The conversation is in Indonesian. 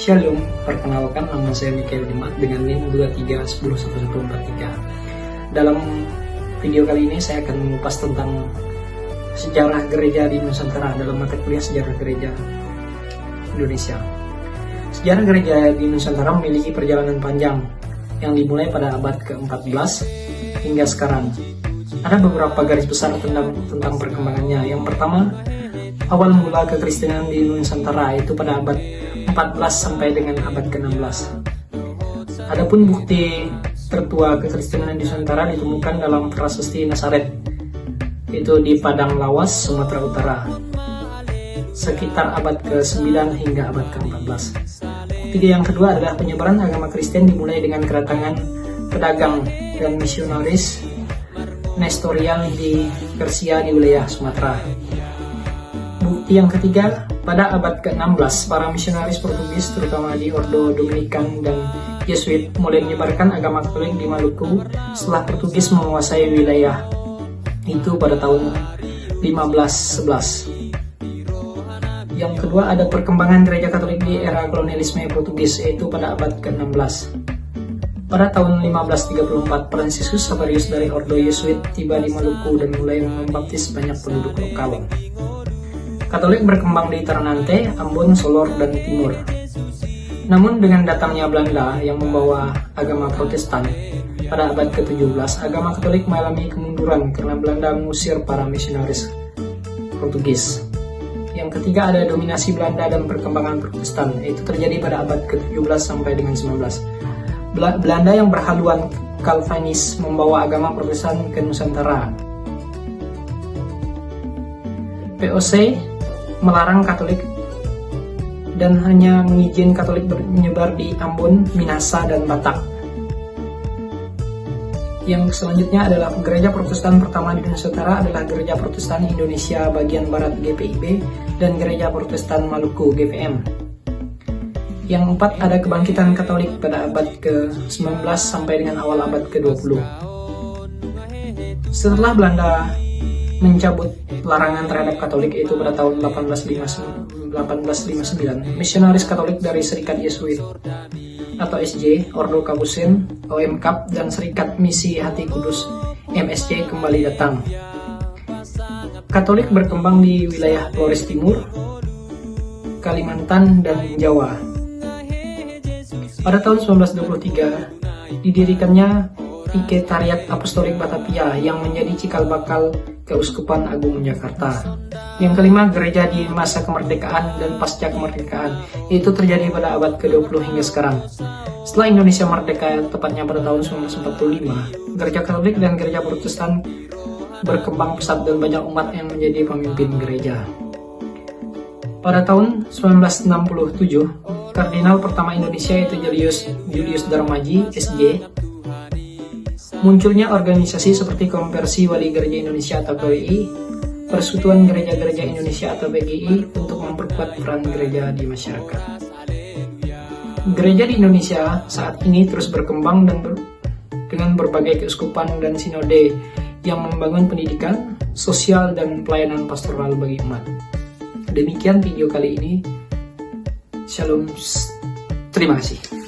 Shalom, perkenalkan nama saya Mikael Dimat dengan NIM 23101143. Dalam video kali ini saya akan mengupas tentang sejarah gereja di Nusantara dalam mata kuliah sejarah gereja Indonesia. Sejarah gereja di Nusantara memiliki perjalanan panjang yang dimulai pada abad ke-14 hingga sekarang. Ada beberapa garis besar tentang perkembangannya. Yang pertama, awal mula kekristenan di Nusantara itu pada abad 14 sampai dengan abad ke-16. Adapun bukti tertua kekristenan di Nusantara ditemukan dalam prasasti Nazaret, itu di Padang Lawas, Sumatera Utara, sekitar abad ke-9 hingga abad ke-14. Bukti yang kedua adalah penyebaran agama Kristen dimulai dengan kedatangan pedagang dan misionaris Nestorian di Persia di wilayah Sumatera. Bukti yang ketiga, pada abad ke-16, para misionaris Portugis terutama di Ordo Dominikan dan Yesuit mulai menyebarkan agama Katolik di Maluku setelah Portugis menguasai wilayah itu pada tahun 1511. Yang kedua, ada perkembangan gereja Katolik di era kolonialisme Portugis, yaitu pada abad ke-16. Pada tahun 1534, Fransiskus Savarius dari Ordo Yesuit tiba di Maluku dan mulai membaptis banyak penduduk lokal. Katolik berkembang di Ternate, Ambon, Solor, dan Timur. Namun dengan datangnya Belanda yang membawa agama Protestan pada abad ke-17, agama Katolik mengalami kemunduran karena Belanda mengusir para misionaris Portugis. Yang ketiga, ada dominasi Belanda dan perkembangan Protestan, yaitu terjadi pada abad ke-17 sampai dengan 19. Belanda yang berhaluan Calvinis membawa agama Protestan ke Nusantara. VOC melarang Katolik dan hanya mengizinkan Katolik menyebar di Ambon, Minahasa, dan Batak. Yang selanjutnya adalah gereja Protestan pertama di Nusantara adalah Gereja Protestan Indonesia bagian Barat GPIB dan Gereja Protestan Maluku GPM. Yang keempat, ada kebangkitan Katolik pada abad ke-19 sampai dengan awal abad ke-20. Setelah Belanda mencabut larangan terhadap Katolik itu pada tahun 1859, misionaris Katolik dari Serikat Yesuit atau SJ, Ordo Kapusin, OMKAP, dan Serikat Misi Hati Kudus MSC kembali datang. Katolik berkembang di wilayah Flores Timur, Kalimantan, dan Jawa. Pada tahun 1923 didirikannya Vikariat Apostolik Batavia yang menjadi cikal bakal Keuskupan Agung Jakarta. Yang kelima, gereja di masa kemerdekaan dan pasca kemerdekaan, itu terjadi pada abad ke-20 hingga sekarang. Setelah Indonesia merdeka, tepatnya pada tahun 1945, gereja Katolik dan gereja Protestan berkembang pesat dan banyak umat yang menjadi pemimpin gereja. Pada tahun 1967, Kardinal pertama Indonesia itu Julius Darmaji, SJ. Munculnya organisasi seperti Konversi Wali Gereja Indonesia atau KWI, Persekutuan Gereja-Gereja Indonesia atau PGI untuk memperkuat peran gereja di masyarakat. Gereja di Indonesia saat ini terus berkembang dengan berbagai keuskupan dan sinode yang membangun pendidikan, sosial, dan pelayanan pastoral bagi umat. Demikian video kali ini. Shalom. Terima kasih.